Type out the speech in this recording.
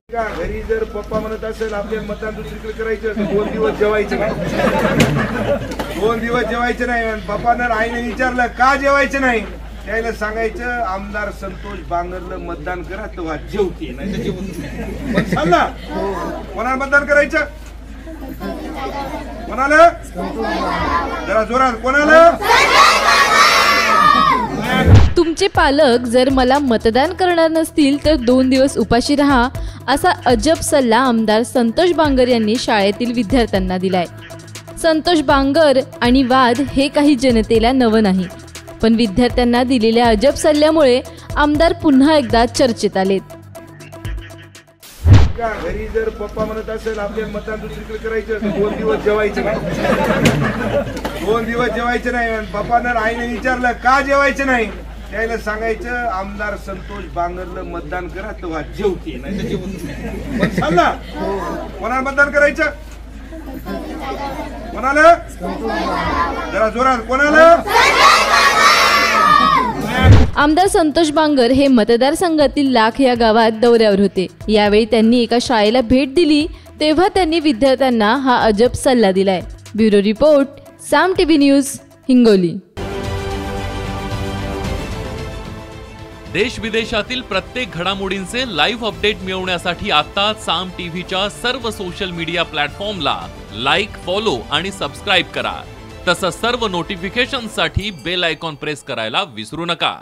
घरी जर पप्पा म्हणत असेल आपल्या मतदान दुसरीकडे करायचं तर 2 दिवस जेवायचे नाही. 2 दिवस जेवायचे नाही. आणि पप्पानं आईने विचारलं का जेवायचे नाही, त्याला सांगायचं आमदार संतोष बांगरला मतदान करा तेव्हा जेवते, नाही तर जेवत नाही. पण सांगा कोणाला मतदान करायचं, कोणाला, जरा जोरात, कोणाला. तुमचे पालक जर मला मतदान करणार नसतील तर 2 दिवस उपाशी राहा, असा अजब सल्ला आमदार संतोष बांगर यांनी शाळेतील विद्यार्थ्यांना दिलाय. संतोष बांगर आणि वाद हे काही जनतेला नवं नाही, पण विद्यार्थ्यांना दिलेल्या अजब सल्ल्यामुळे आमदार पुन्हा एकदा चर्चेत आलेत. घरी जर पप्पा म्हणत असेल आपल्या मतदान दुसरीकडे करायचं तर 2 दिवस जेवायचे नाही. 2 दिवस जेवायचे नाही. आणि पप्पानं आईने विचारलं का जेवायचे नाही, त्याला सांगायचं आमदार संतोष बांगरला मतदान करा तेव्हा जेवते, नाही तर जेवत नाही. पण सांगा कोणाला मतदान करायचं, कोणाला, जरा जोरात, कोणाला. आमदार संतोष बांगर हे मतदारसंघातील लाख या गावात दौऱ्यावर होते. यावेळी त्यांनी एका शाळेला भेट दिली, तेव्हा त्यांनी विद्यार्थ्यांना हा अजब सल्ला दिलाय. ब्युरो रिपोर्ट, साम टीव्ही न्यूज, हिंगोली. देश विदेशातील प्रत्येक घडामोडींचे लाईव्ह अपडेट मिळवण्यासाठी आता साम टीव्हीच्या सर्व सोशल मीडिया प्लॅटफॉर्मला लाईक, फॉलो आणि सबस्क्राईब करा. तसंच सर्व नोटिफिकेशनसाठी बेल आयकॉन प्रेस करायला विसरू नका.